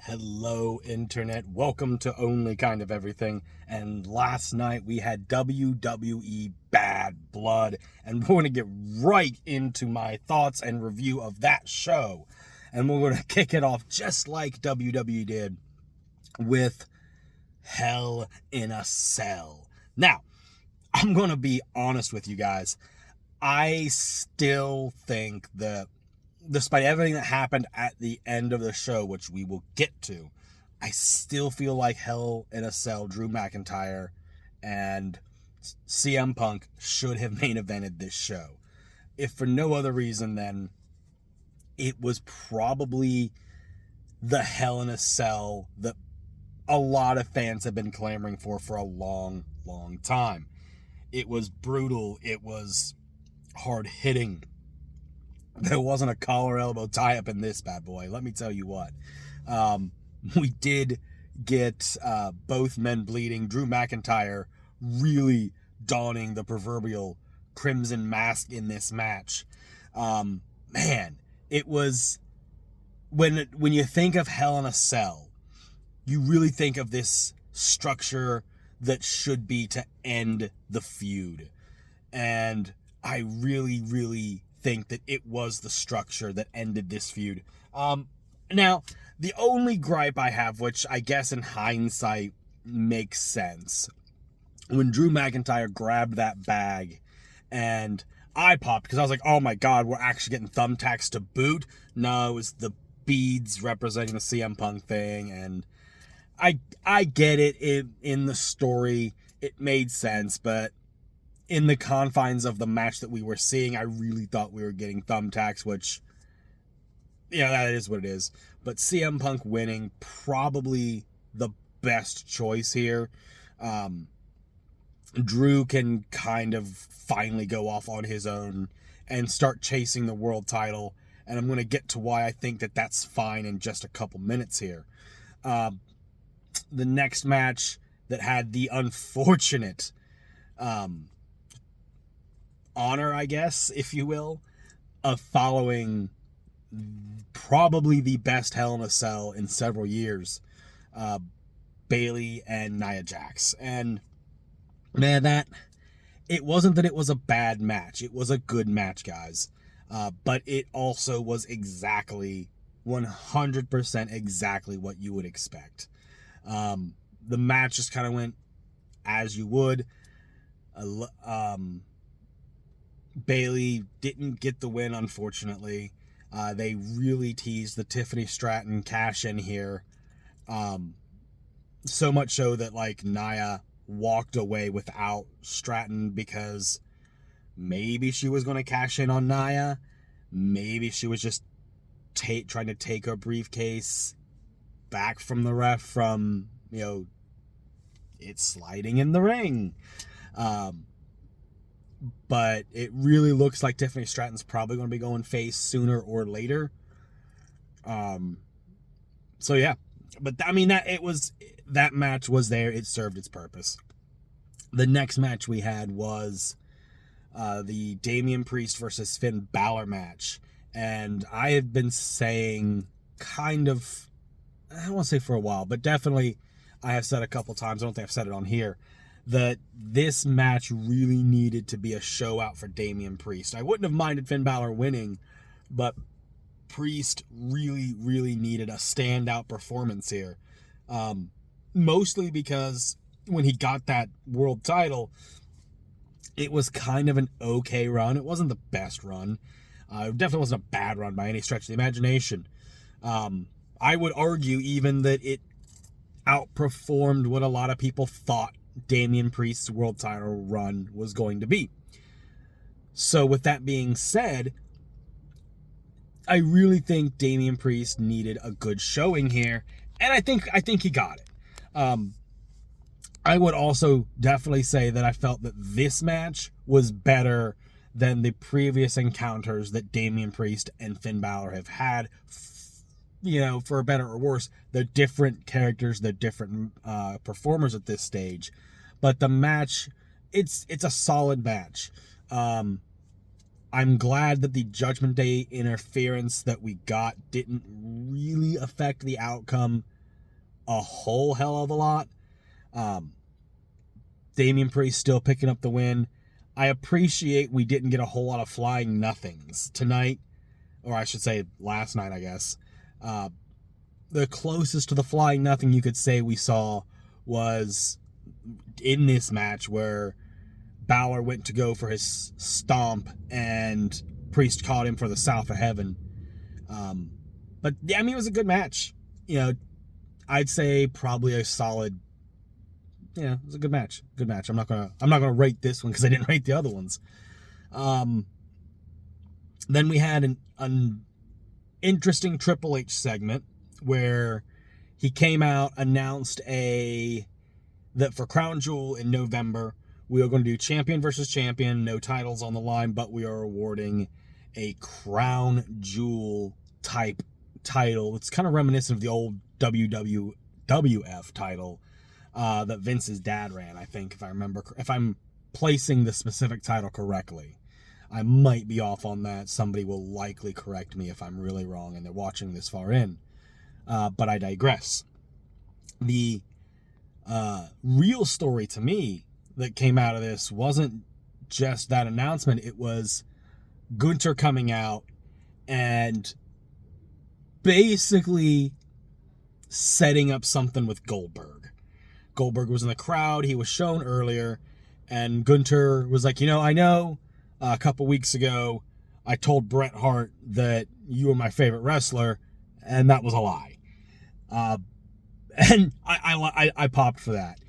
Hello, Internet. Welcome to Only Kind of Everything. And last night we had WWE Bad Blood. And we're going to get right into my thoughts and review of that show. And we're going to kick it off just like WWE did with Hell in a Cell. Now, I'm going to be honest with you guys. I still think that despite everything that happened at the end of the show, which we will get to, I still feel like Hell in a Cell, Drew McIntyre, and CM Punk should have main evented this show. If for no other reason than it was probably the Hell in a Cell that a lot of fans have been clamoring for a long, long time. It was brutal. It was hard-hitting. There wasn't a collar elbow tie-up in this bad boy, let me tell you what. We did get both men bleeding. Drew McIntyre really donning the proverbial crimson mask in this match. Man, it was... When you think of Hell in a Cell, you really think of this structure that should be to end the feud. And I really, really think that it was the structure that ended this feud. Now, the only gripe I have, which I guess in hindsight makes sense, when Drew McIntyre grabbed that bag and I popped because I was like, oh my God, we're actually getting thumbtacks to boot. No, it was the beads representing the CM Punk thing, and I get it in the story. It made sense, but in the confines of the match that we were seeing, I really thought we were getting thumbtacks, which, yeah, that is what it is. But CM Punk winning, probably the best choice here. Drew can kind of finally go off on his own and start chasing the world title, and I'm going to get to why I think that that's fine in just a couple minutes here. The next match that had the unfortunate honor, I guess, if you will, of following probably the best Hell in a Cell in several years, Bayley and Nia Jax. And man, it wasn't that it was a bad match. It was a good match, guys. But it also was exactly 100% exactly what you would expect. The match just kind of went as you would. Bayley didn't get the win, unfortunately. They really teased the Tiffany Stratton cash in here. So much so that like Nia walked away without Stratton because maybe she was going to cash in on Nia. Maybe she was just trying to take her briefcase back from the ref from, it's sliding in the ring. But it really looks like Tiffany Stratton's probably going to be going face sooner or later. So yeah, but I mean that match was there. It served its purpose. The next match we had was the Damian Priest versus Finn Balor match, and I had been saying kind of, I don't want to say for a while, but definitely I have said a couple times. I don't think I've said it on here, that this match really needed to be a show out for Damian Priest. I wouldn't have minded Finn Balor winning, but Priest really, really needed a standout performance here. Mostly because when he got that world title, it was kind of an okay run. It wasn't the best run. It definitely wasn't a bad run by any stretch of the imagination. I would argue even that it outperformed what a lot of people thought Damian Priest's world title run was going to be. So with that being said, I really think Damian Priest needed a good showing here, and I think he got it. I would also definitely say that I felt that this match was better than the previous encounters that Damian Priest and Finn Balor have had. For better or worse, they're different characters, they're different performers at this stage. But the match, it's a solid match. I'm glad that the Judgment Day interference that we got didn't really affect the outcome a whole hell of a lot. Damian Priest still picking up the win. I appreciate we didn't get a whole lot of flying nothings tonight, or I should say last night, I guess. The closest to the flying nothing you could say we saw was in this match where Balor went to go for his stomp and Priest caught him for the South of Heaven. But yeah, I mean, it was a good match. You know, I'd say probably a solid. Yeah, it was a good match. Good match. I'm not gonna rate this one because I didn't rate the other ones. Then we had an interesting Triple H segment where he came out, announced that for Crown Jewel in November, we are going to do champion versus champion, no titles on the line, but we are awarding a Crown Jewel type title. It's kind of reminiscent of the old WWF title that Vince's dad ran, I think, if I'm placing the specific title correctly. I might be off on that. Somebody will likely correct me if I'm really wrong and they're watching this far in. But I digress. The real story to me that came out of this wasn't just that announcement. It was Gunther coming out and basically setting up something with Goldberg. Goldberg was in the crowd. He was shown earlier. And Gunther was like, I know a couple weeks ago I told Bret Hart that you were my favorite wrestler, and that was a lie. And I popped for that.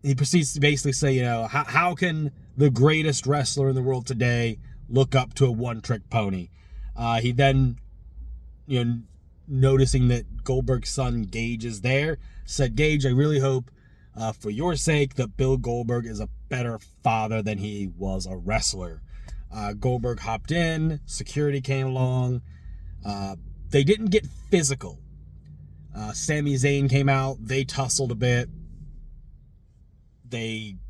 He proceeds to basically say, how can the greatest wrestler in the world today look up to a one-trick pony? He then, noticing that Goldberg's son Gage is there, said, Gage, I really hope for your sake that Bill Goldberg is a better father than he was a wrestler. Goldberg hopped in, security came along. They didn't get physical. Sami Zayn came out, they tussled a bit.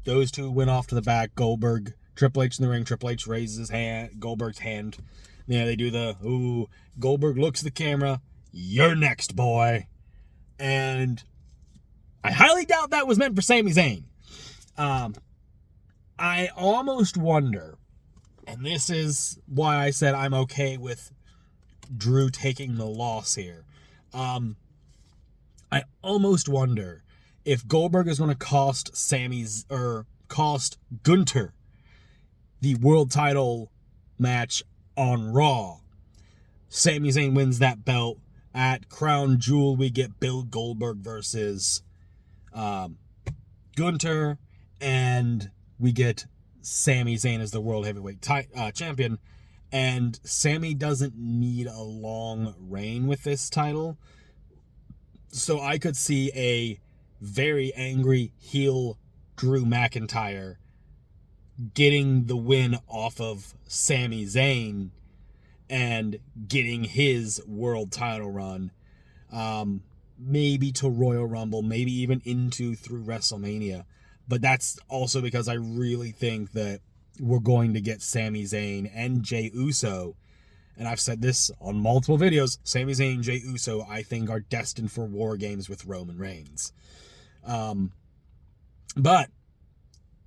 Those two went off to the back. Goldberg, Triple H in the ring. Triple H raises his hand, Goldberg's hand. They do the, Goldberg looks at the camera. You're next, boy. And I highly doubt that was meant for Sami Zayn. I almost wonder, and this is why I said I'm okay with Drew taking the loss here. I almost wonder if Goldberg is going to cost Gunther the world title match on Raw. Sami Zayn wins that belt. At Crown Jewel, we get Bill Goldberg versus Gunther, and we get Sami Zayn as the world heavyweight champion. And Sami doesn't need a long reign with this title. So I could see a very angry heel Drew McIntyre getting the win off of Sami Zayn and getting his world title run. Maybe to Royal Rumble, maybe even through WrestleMania. But that's also because I really think that we're going to get Sami Zayn and Jey Uso. And I've said this on multiple videos. Sami Zayn and Jey Uso, I think, are destined for War Games with Roman Reigns. But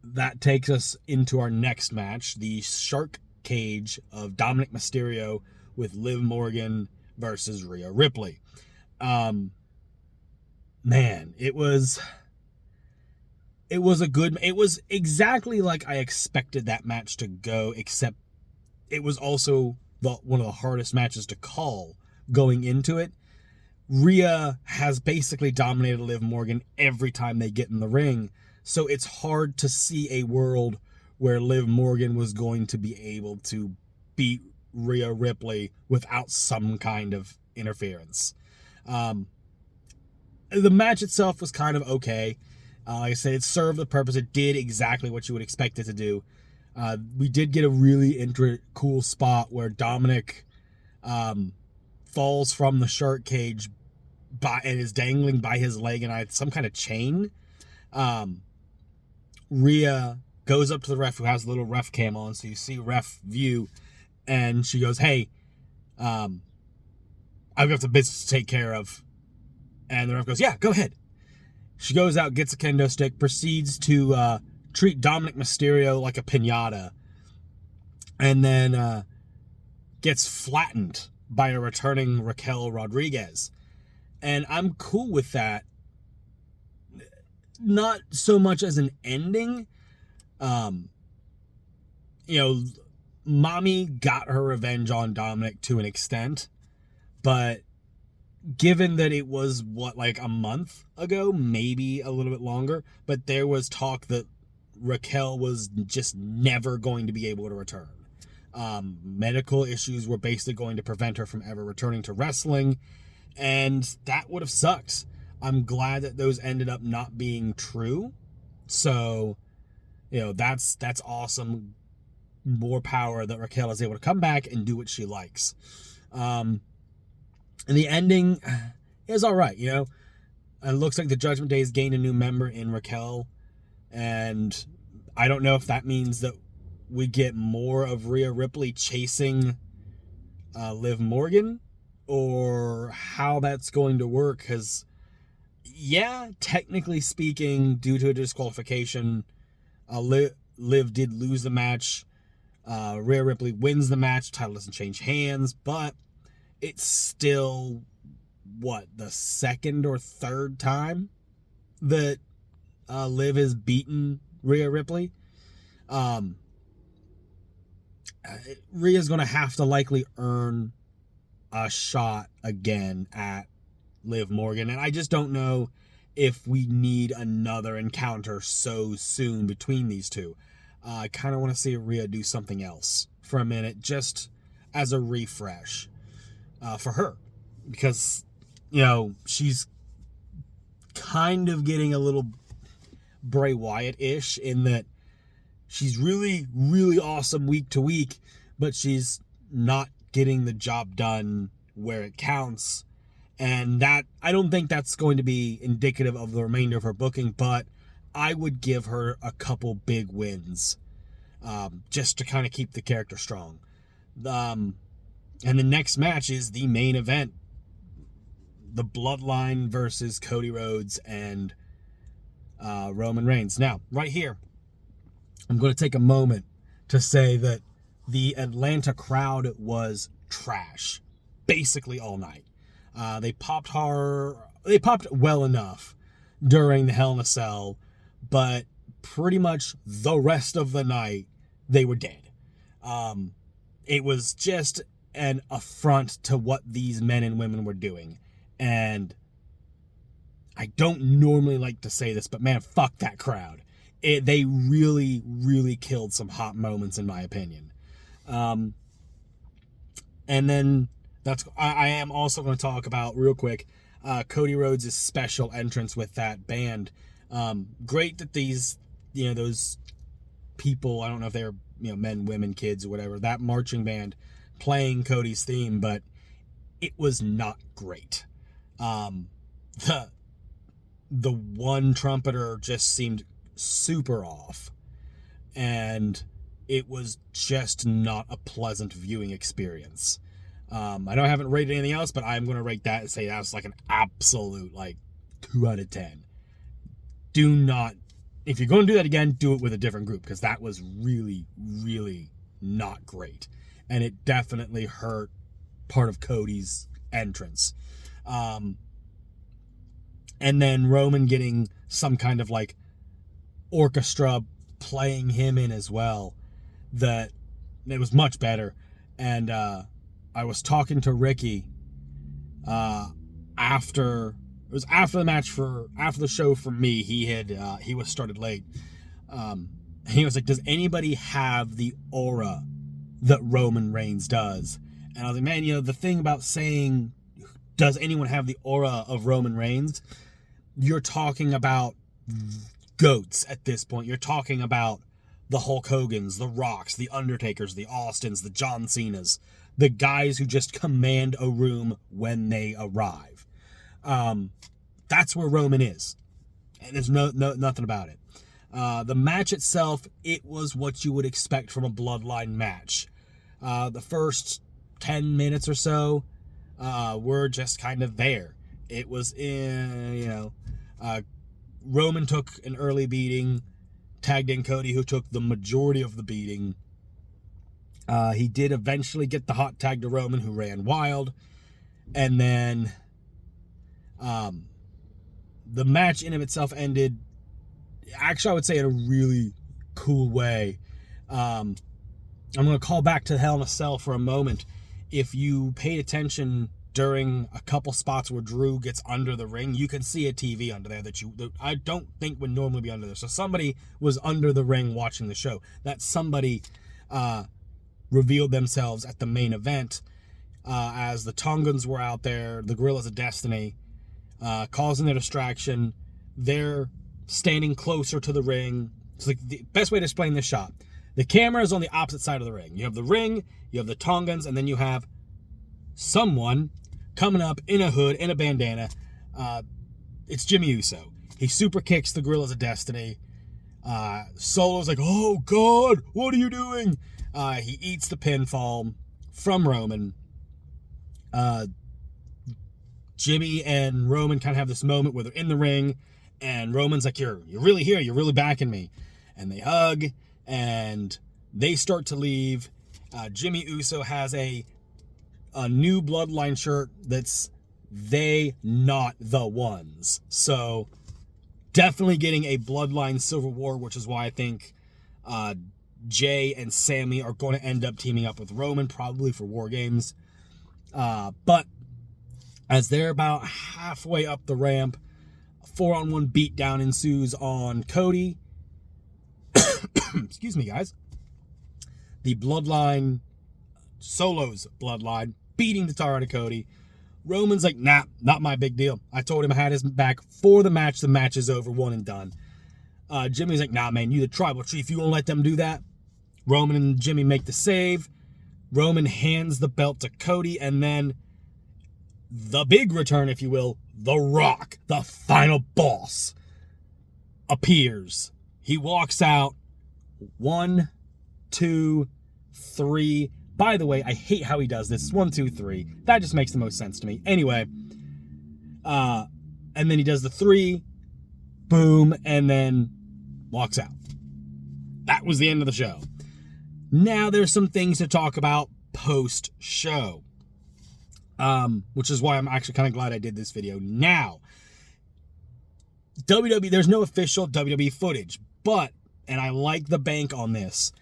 that takes us into our next match, the Shark Cage of Dominic Mysterio with Liv Morgan versus Rhea Ripley. Man, it was exactly like I expected that match to go, except it was also one of the hardest matches to call going into it. Rhea has basically dominated Liv Morgan every time they get in the ring, so it's hard to see a world where Liv Morgan was going to be able to beat Rhea Ripley without some kind of interference. The match itself was kind of okay. Like I said, it served the purpose. It did exactly what you would expect it to do. We did get a really cool spot where Dominic falls from the shark cage and is dangling by his leg and some kind of chain. Rhea goes up to the ref, who has a little ref cam on, so you see ref view, and she goes, hey, I've got some business to take care of. And the ref goes, yeah, go ahead. She goes out, gets a kendo stick, proceeds to treat Dominic Mysterio like a piñata, and then gets flattened by a returning Raquel Rodriguez. And I'm cool with that. Not so much as an ending. Mommy got her revenge on Dominic to an extent, but given that it was, like a month ago, maybe a little bit longer, but there was talk that Raquel was just never going to be able to return. Medical issues were basically going to prevent her from ever returning to wrestling, and that would have sucked. I'm glad that those ended up not being true. So, that's awesome. More power that Raquel is able to come back and do what she likes. And the ending is all right, It looks like the Judgment Day has gained a new member in Raquel. And I don't know if that means that we get more of Rhea Ripley chasing Liv Morgan, or how that's going to work. Because, yeah, technically speaking, due to a disqualification, Liv did lose the match. Rhea Ripley wins the match. Title doesn't change hands, but it's still, the second or third time that Liv has beaten Rhea Ripley. Rhea's going to have to likely earn a shot again at Liv Morgan, and I just don't know if we need another encounter so soon between these two. I kind of want to see Rhea do something else for a minute, just as a refresh for her. Because, she's kind of getting a little Bray Wyatt-ish in that she's really, really awesome week to week, but she's not getting the job done where it counts. And that, I don't think that's going to be indicative of the remainder of her booking, but I would give her a couple big wins just to kind of keep the character strong. And the next match is the main event. The Bloodline versus Cody Rhodes and Roman Reigns. Now, right here, I'm going to take a moment to say that the Atlanta crowd was trash basically all night. They popped well enough during the Hell in a Cell, but pretty much the rest of the night they were dead. It was just an affront to what these men and women were doing. And I don't normally like to say this, but man, fuck that crowd. They really, really killed some hot moments, in my opinion. And then I am also going to talk about real quick Cody Rhodes' special entrance with that band. Great that these, those people, I don't know if they're, men, women, kids, or whatever, that marching band playing Cody's theme, but it was not great. The one trumpeter just seemed super off, and it was just not a pleasant viewing experience. I haven't rated anything else, but I'm going to rate that and say that was like an absolute 2 out of 10. Do not, if you're going to do that again, do it with a different group, because that was really, really not great. And it definitely hurt part of Cody's entrance. And then Roman getting some kind of orchestra playing him in as well, that it was much better. And I was talking to Ricky after the match, after the show for me. He was started late. He was like, does anybody have the aura that Roman Reigns does? And I was like, man, the thing about saying, does anyone have the aura of Roman Reigns? You're talking about goats at this point. You're talking about the Hulk Hogans, the Rocks, the Undertakers, the Austins, the John Cenas, the guys who just command a room when they arrive. That's where Roman is. And there's nothing about it. The match itself, it was what you would expect from a Bloodline match. The first 10 minutes or so were just kind of there. It was Roman took an early beating, tagged in Cody, who took the majority of the beating. He did eventually get the hot tag to Roman, who ran wild. And then the match in of itself ended, actually, I would say in a really cool way. I'm going to call back to Hell in a Cell for a moment. If you paid attention during a couple spots where Drew gets under the ring, you can see a TV under there that I don't think would normally be under there. So somebody was under the ring watching the show. That somebody revealed themselves at the main event as the Tongans were out there, the Gorillas of Destiny, causing a distraction. They're standing closer to the ring. It's like the best way to explain this shot. The camera is on the opposite side of the ring. You have the ring, you have the Tongans, and then you have someone coming up in a hood, in a bandana. It's Jimmy Uso. He super kicks the Gorillas of Destiny. Solo's like, oh God, what are you doing? He eats the pinfall from Roman. Jimmy and Roman kind of have this moment where they're in the ring, and Roman's like, you're really here, you're really backing me. And they hug, and they start to leave. Jimmy Uso has a new Bloodline shirt that's they not the ones. So definitely getting a Bloodline Civil War, which is why I think Jay and Sammy are going to end up teaming up with Roman, probably for War Games. But as they're about halfway up the ramp, a 4-on-1 beatdown ensues on Cody. Excuse me, guys. The Bloodline, Solo's Bloodline, beating the tar out of Cody. Roman's like, nah, not my big deal. I told him I had his back for the match. The match is over, one and done. Jimmy's like, nah, man, you the tribal chief. You won't let them do that? Roman and Jimmy make the save. Roman hands the belt to Cody, and then the big return, if you will, The Rock, the final boss, appears. He walks out. 1, 2, 3. By the way, I hate how he does this. 1, 2, 3. That just makes the most sense to me. Anyway, and then he does the 3, boom, and then walks out. That was the end of the show. Now there's some things to talk about post-show, which is why I'm actually kind of glad I did this video now. WWE, there's no official WWE footage, but, and I like the bank on this,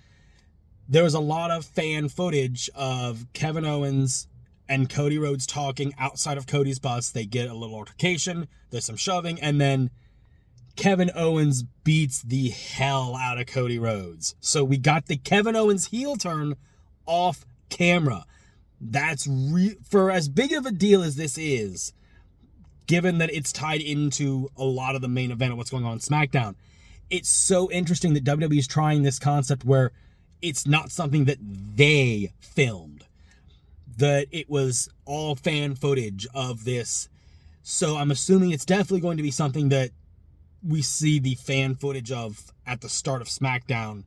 there was a lot of fan footage of Kevin Owens and Cody Rhodes talking outside of Cody's bus. They get a little altercation, there's some shoving, and then Kevin Owens beats the hell out of Cody Rhodes. So we got the Kevin Owens heel turn off camera. That's for as big of a deal as this is, given that it's tied into a lot of the main event of what's going on SmackDown. It's so interesting that WWE is trying this concept where it's not something that they filmed, that it was all fan footage of this. So I'm assuming it's definitely going to be something that we see the fan footage of at the start of SmackDown.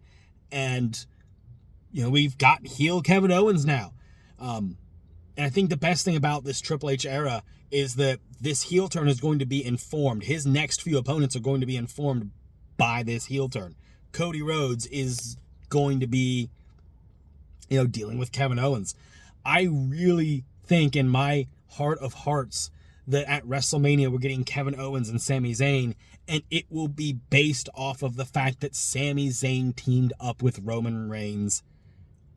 And, you know, we've got heel Kevin Owens now. And I think the best thing about this Triple H era is that this heel turn is going to be informed. His next few opponents are going to be informed by this heel turn. Cody Rhodes is going to be, you know, dealing with Kevin Owens. I really think in my heart of hearts that at WrestleMania we're getting Kevin Owens and Sami Zayn, and it will be based off of the fact that Sami Zayn teamed up with Roman Reigns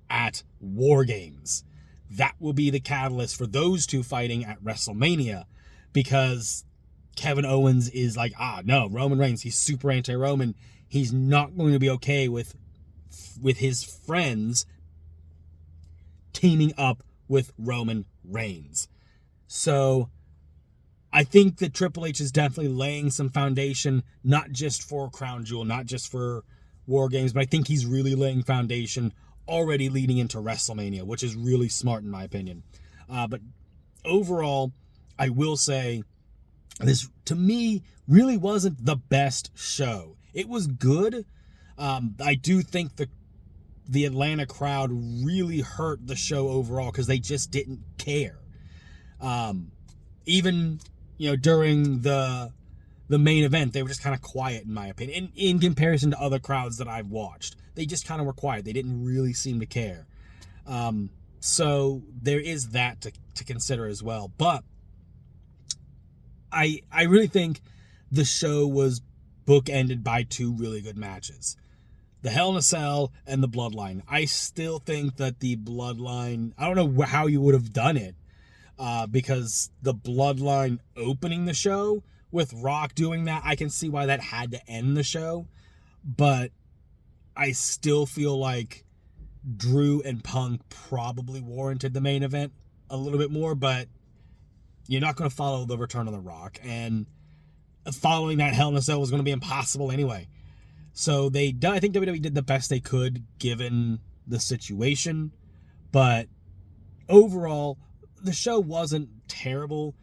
at War Games. That will be the catalyst for those two fighting at WrestleMania, because Kevin Owens is like, no, Roman Reigns, he's super anti-Roman. He's not going to be okay with his friends teaming up with Roman Reigns. So I think that Triple H is definitely laying some foundation, not just for Crown Jewel, not just for War Games, but I think he's really laying foundation already leading into WrestleMania, which is really smart in my opinion. But overall, I will say this, to me, really wasn't the best show. It was good. I do think the Atlanta crowd really hurt the show overall because they just didn't care. Even, during the main event, they were just kind of quiet, in my opinion, in comparison to other crowds that I've watched. They just kind of were quiet. They didn't really seem to care. So there is that to consider as well. But I really think the show was bookended by two really good matches. The Hell in a Cell and the Bloodline. I still think that the Bloodline, I don't know how you would have done it, because the Bloodline opening the show with Rock doing that, I can see why that had to end the show. But I still feel like Drew and Punk probably warranted the main event a little bit more, but you're not going to follow the return of The Rock, and following that Hell in a Cell was going to be impossible anyway. So I think WWE did the best they could given the situation, but overall, the show wasn't terrible.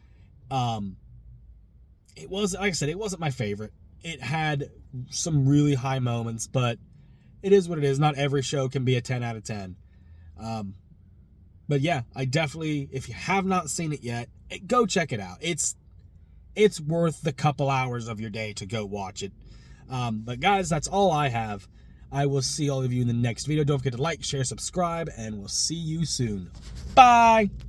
It was, like I said, it wasn't my favorite. It had some really high moments, but it is what it is. Not every show can be a 10 out of 10. But yeah, I definitely, if you have not seen it yet, go check it out. It's worth the couple hours of your day to go watch it. But guys, that's all I have. I will see all of you in the next video. Don't forget to like, share, subscribe, and we'll see you soon. Bye!